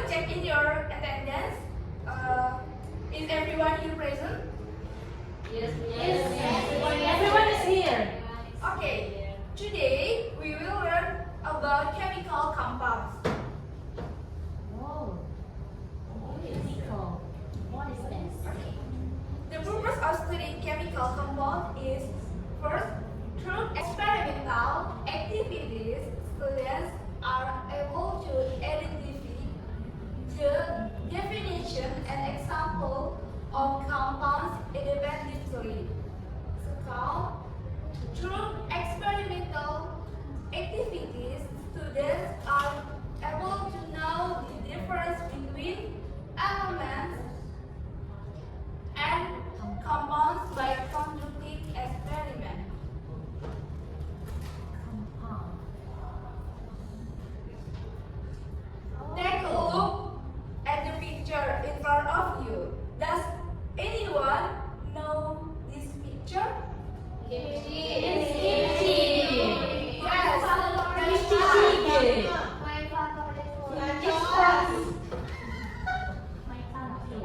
check in your attendance. Is everyone here present? Yes. Everyone is here. Okay. Today we will learn about chemical compounds. Oh, chemical. What is this? Okay. The purpose of studying chemical compounds is first, through experimental activities, students are able to identify the definition and example of compounds independently. Second, through experimental activities, students are able to know the difference between elements and compounds by conducting experiments. Compound. Take a look at the picture in front of you. Does anyone know this picture? Kimchi. Yes. Kimchi. My favorite food. My country.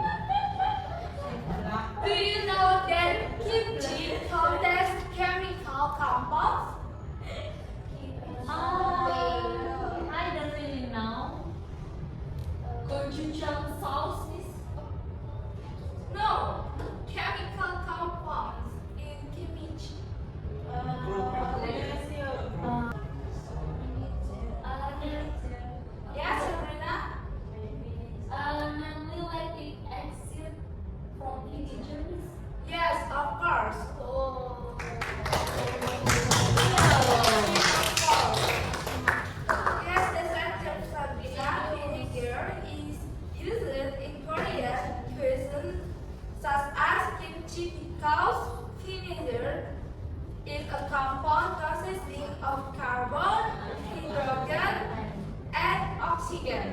Do you know that kimchi contains chemical compounds? I don't really know. Gochujang sauce is No. Chemical compounds in kimchi. Yes, Sabrina? Lactic acid from vegetables. Yes, of course. Yes, the sentence Sabrina vinegar is used in Korean cuisine such as kimchi because vinegar is a compound consisting of carbon, hydrogen, and oxygen.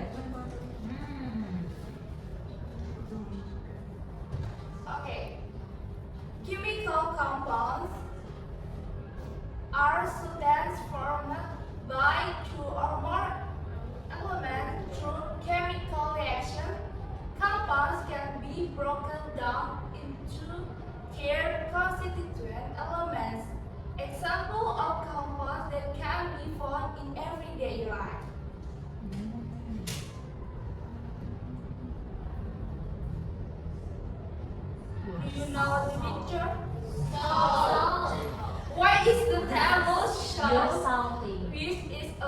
Okay. Chemical compounds are substances formed by two or more elements through chemical reaction. Compounds can be broken down into their constituent elements. Example of compounds that can be found in everyday life. Do you know the picture? Why is the table you're shown? salty. Which is a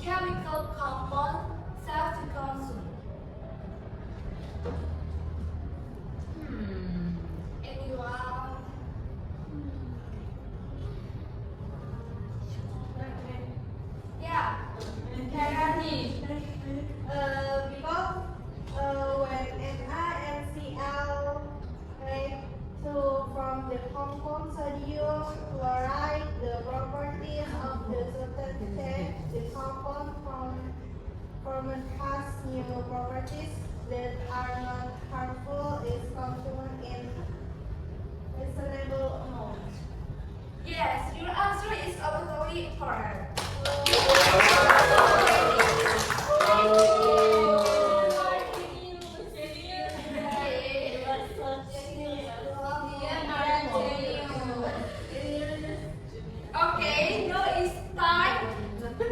chemical compound safe to consume. Anyone? Yeah. Because when NaCl from the compound sodium chloride, the properties of the substance change. The compound has new properties that are not harmful is consumed in reasonable amount. Yes, your answer is absolutely correct. Okay, now it's time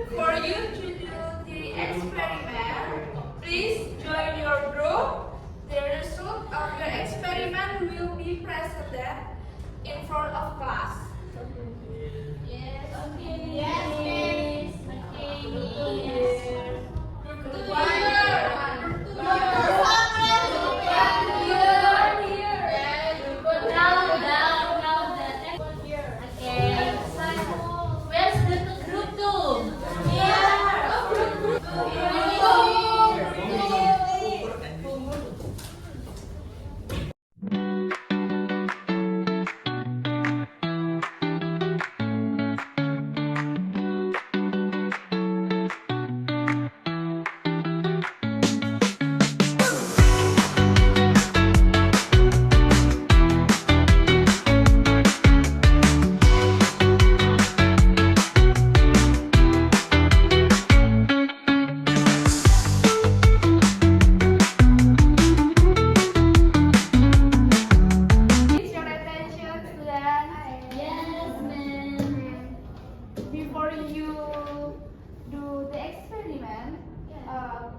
for you to do the experiment. Please join your group. The result of your experiment will be presented in front of class. Yes. Yes,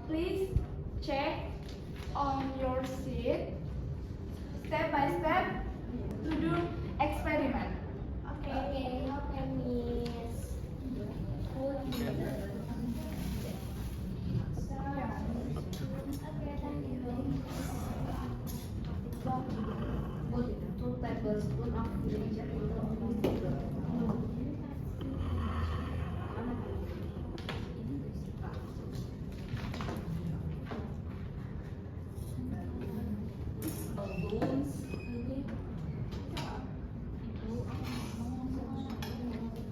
Please check on your sheet step by step to do experiment. Okay, okay, Miss. Okay, thank you. 2 tablespoon of vinegar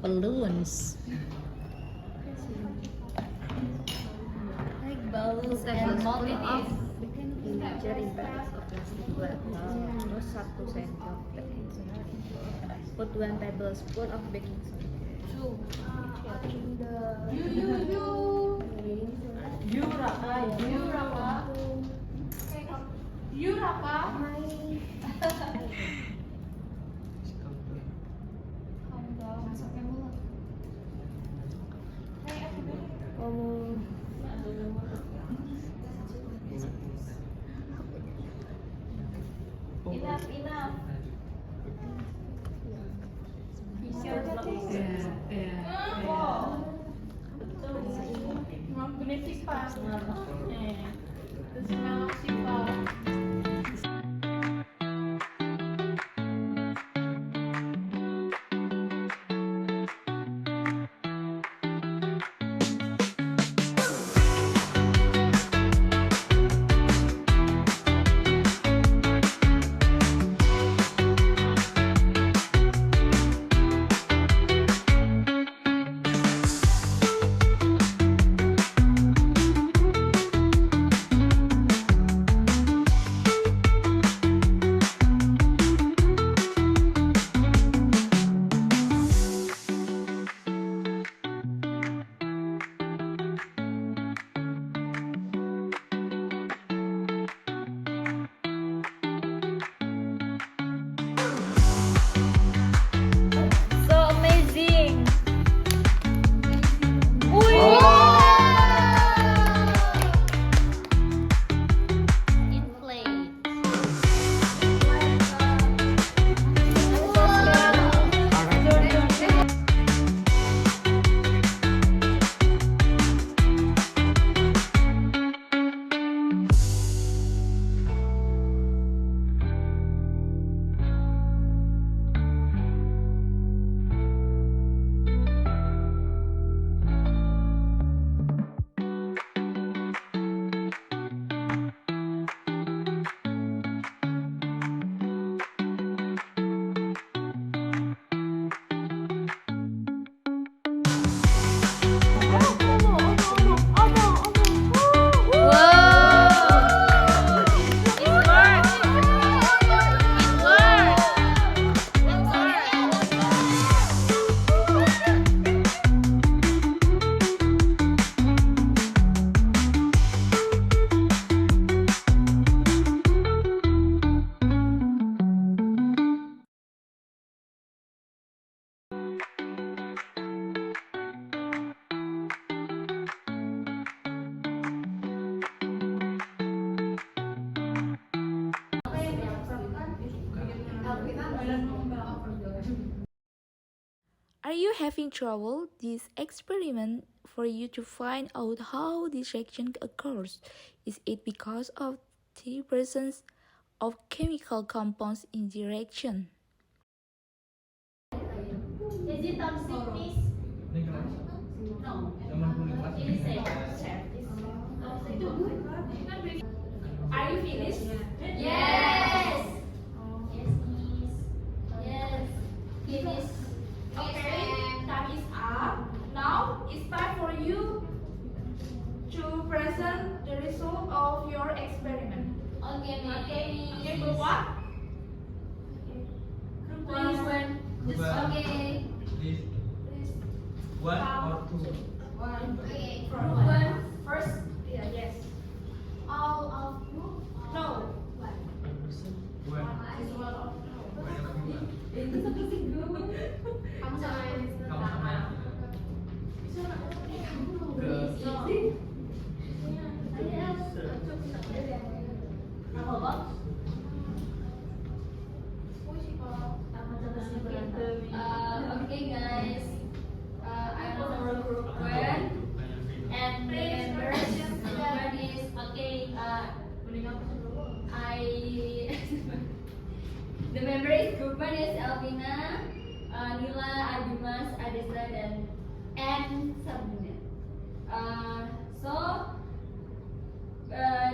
Balloons. Like balloons and multiples. Vinegar in bags of plastic bottle. Terus 1 sendok baking soda. Put 1 tablespoon of baking soda. You Rapa. Enough. So amazing. Inflate. Are you having trouble? This experiment for you to find out how this reaction occurs. Is it because of the presence of chemical compounds in the reaction? Is it toxic, Miss? No. It is safe. Are you finished? Yes. Yes, Miss. Yes. Finish. Okay, time is up. Now it's time for you to present the result of your experiment. Okay, Miss. Okay, group what? Please. Okay. One or two? Okay. Group one. First, yeah, yes. All of you. No. One. This one of no. Kamu sama Kamu sama yang tidak. is Alvina, Nila, Adimas, Adesa, and Sabrina.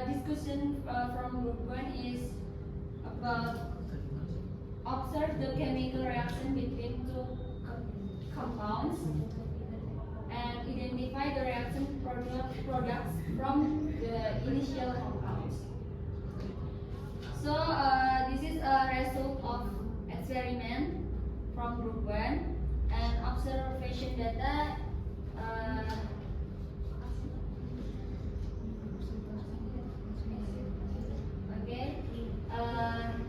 Discussion from group 1 is about observe the chemical reaction between two compounds and identify the reaction products from the initial compounds. So this is a result of experiment from group 1 and observation data. Okay,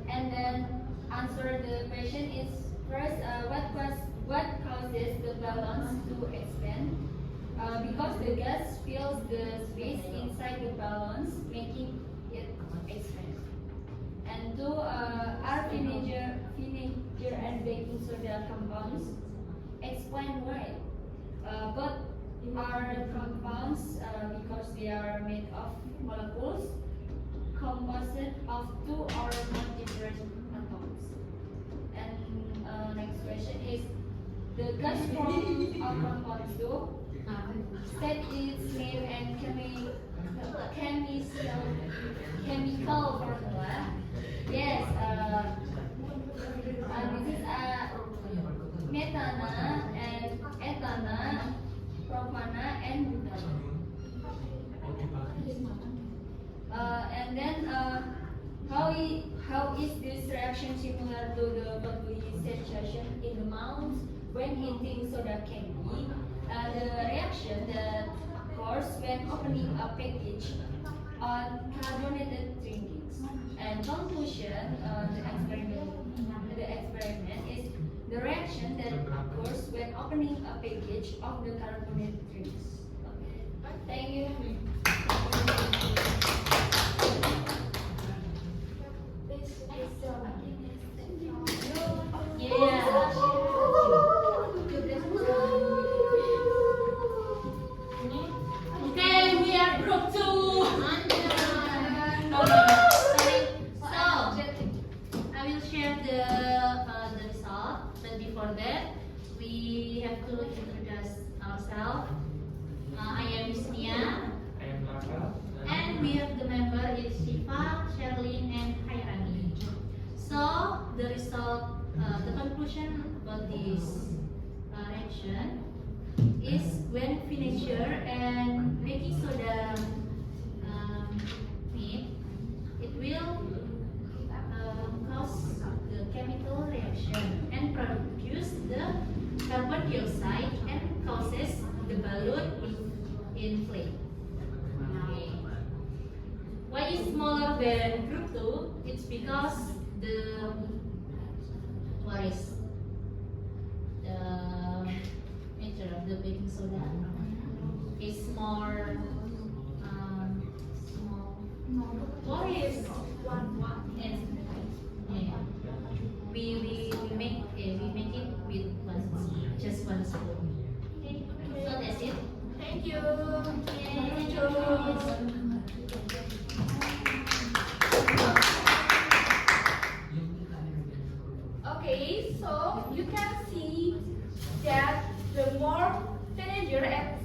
and then answer the question is first, what causes the balloons to expand? Because the gas fills the space inside the balloons, making it expand. And two, are vinegar and baking soda compounds? Explain why. Both are compounds because they are made of molecules composite of two or more different atoms. And next question is the gas from compounds do state its name and chemical formula. Yes, this is methana and ethana, propana and butana. And then how is this reaction similar to the bubbly sensation in the mouth when eating soda candy? The reaction that occurs when opening a package on carbonated drinks. And conclusion, the experiment is the reaction that occurs when opening a package of the carbonated drinks. Okay. Thank you. Okay, we are group 2. I will share the result, but before that, we have to introduce ourselves. I am Nia, I am Laka. and we have the member is Shifa, Sherlyn, and Hairani. So the result, the conclusion about this reaction is when vinegar and baking soda meet, it will cause the chemical reaction and produce the carbon dioxide and causes the balloon inflate. Okay. Why is smaller than group 2? It's because the nature of the baking soda is more small. What is one? Yes. Yeah. We make it with just one spoon. Okay. So that's it. Thank you. Thank Okay, so you can see that the more vinegar and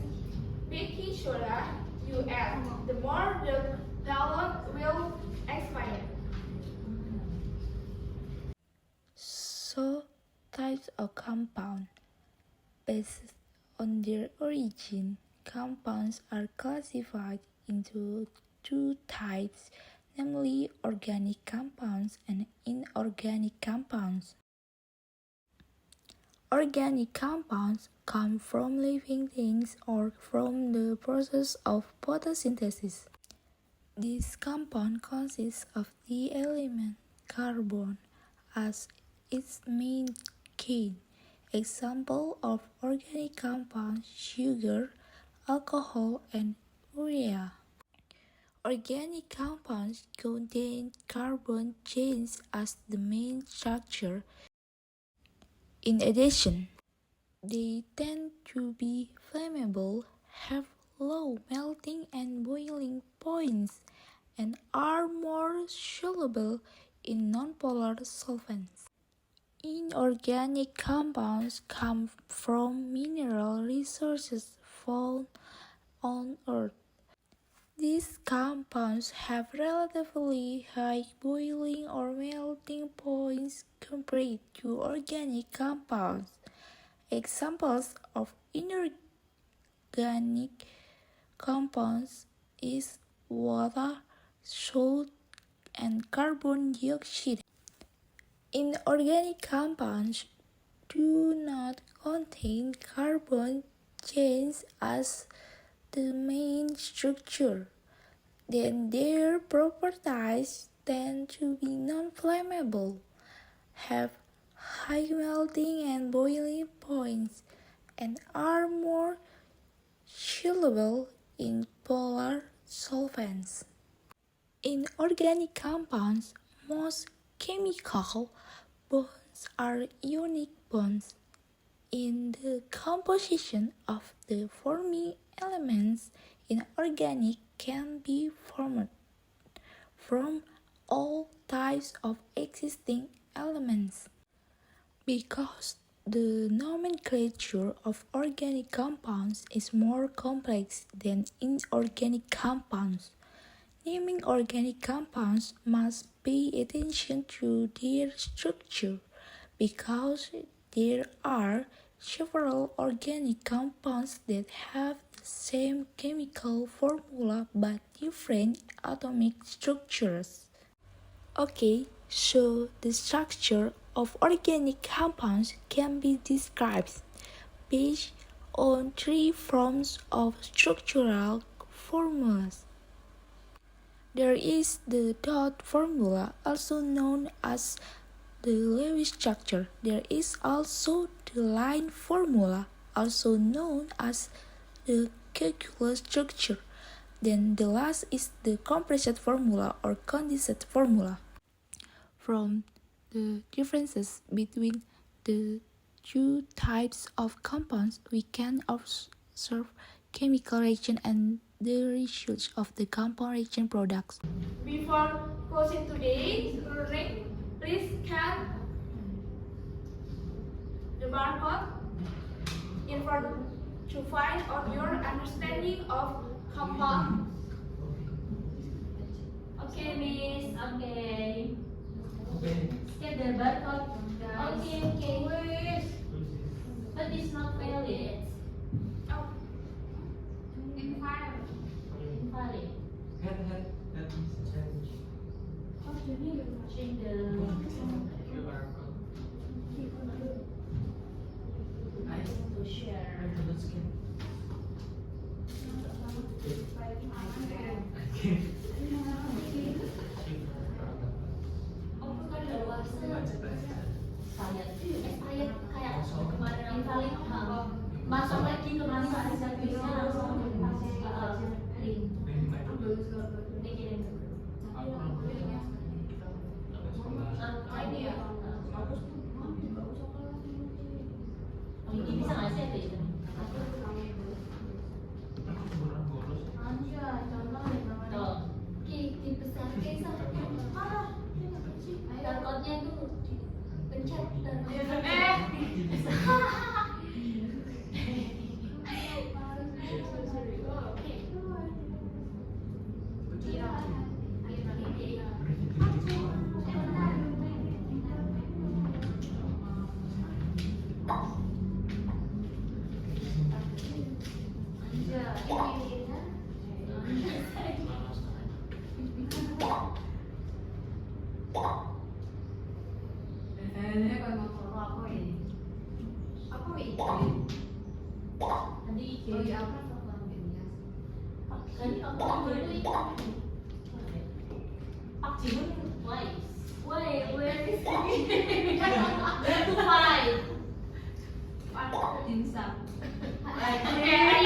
baking soda you add, the more the balloon will expand. So, types of compound. Based on their origin, compounds are classified into two types, namely organic compounds and inorganic compounds. Organic compounds come from living things or from the process of photosynthesis. This compound consists of the element carbon as its main key. Example of organic compounds: sugar, alcohol, and urea. Organic compounds contain carbon chains as the main structure. In addition, they tend to be flammable, have low melting and boiling points, and are more soluble in nonpolar solvents. Inorganic compounds come from mineral resources found on Earth. These compounds have relatively high boiling or melting points compared to organic compounds. Examples of inorganic compounds is water, salt, and carbon dioxide. Inorganic compounds do not contain carbon chains as the main structure. Then their properties tend to be non-flammable, have high melting and boiling points, and are more soluble in polar solvents. In organic compounds, most chemical bonds are ionic bonds. In the composition of the forming elements, inorganic can be formed from all types of existing elements. Because the nomenclature of organic compounds is more complex than inorganic compounds, naming organic compounds must pay attention to their structure because there are several organic compounds that have the same chemical formula but different atomic structures. Okay, so the structure of organic compounds can be described based on three forms of structural formulas. There is the dot formula, also known as the Lewis structure. There is also the line formula, also known as the calculus structure. Then the last is the compressed formula or condensed formula. From the differences between the two types of compounds, we can observe chemical reaction and the results of the compound reaction products. Before closing today's learning, please scan the barcode in front to find out your understanding of compound. Okay, Miss. Okay. Scan the barcode, guys. Okay. But it's not valid. Oh, invalid. Invalid. How do you change the to share? Saya kayak kemarin invalid, masuk lagi ke masa servisnya langsung link. Ini bisa nggak sih ada itu? Tuh. Dibesar kayak sama. Barcode-nya itu pencet Tadi aku dulu itu Pak Jimun twice. Where is he? Where to find? Dimsum. Okay.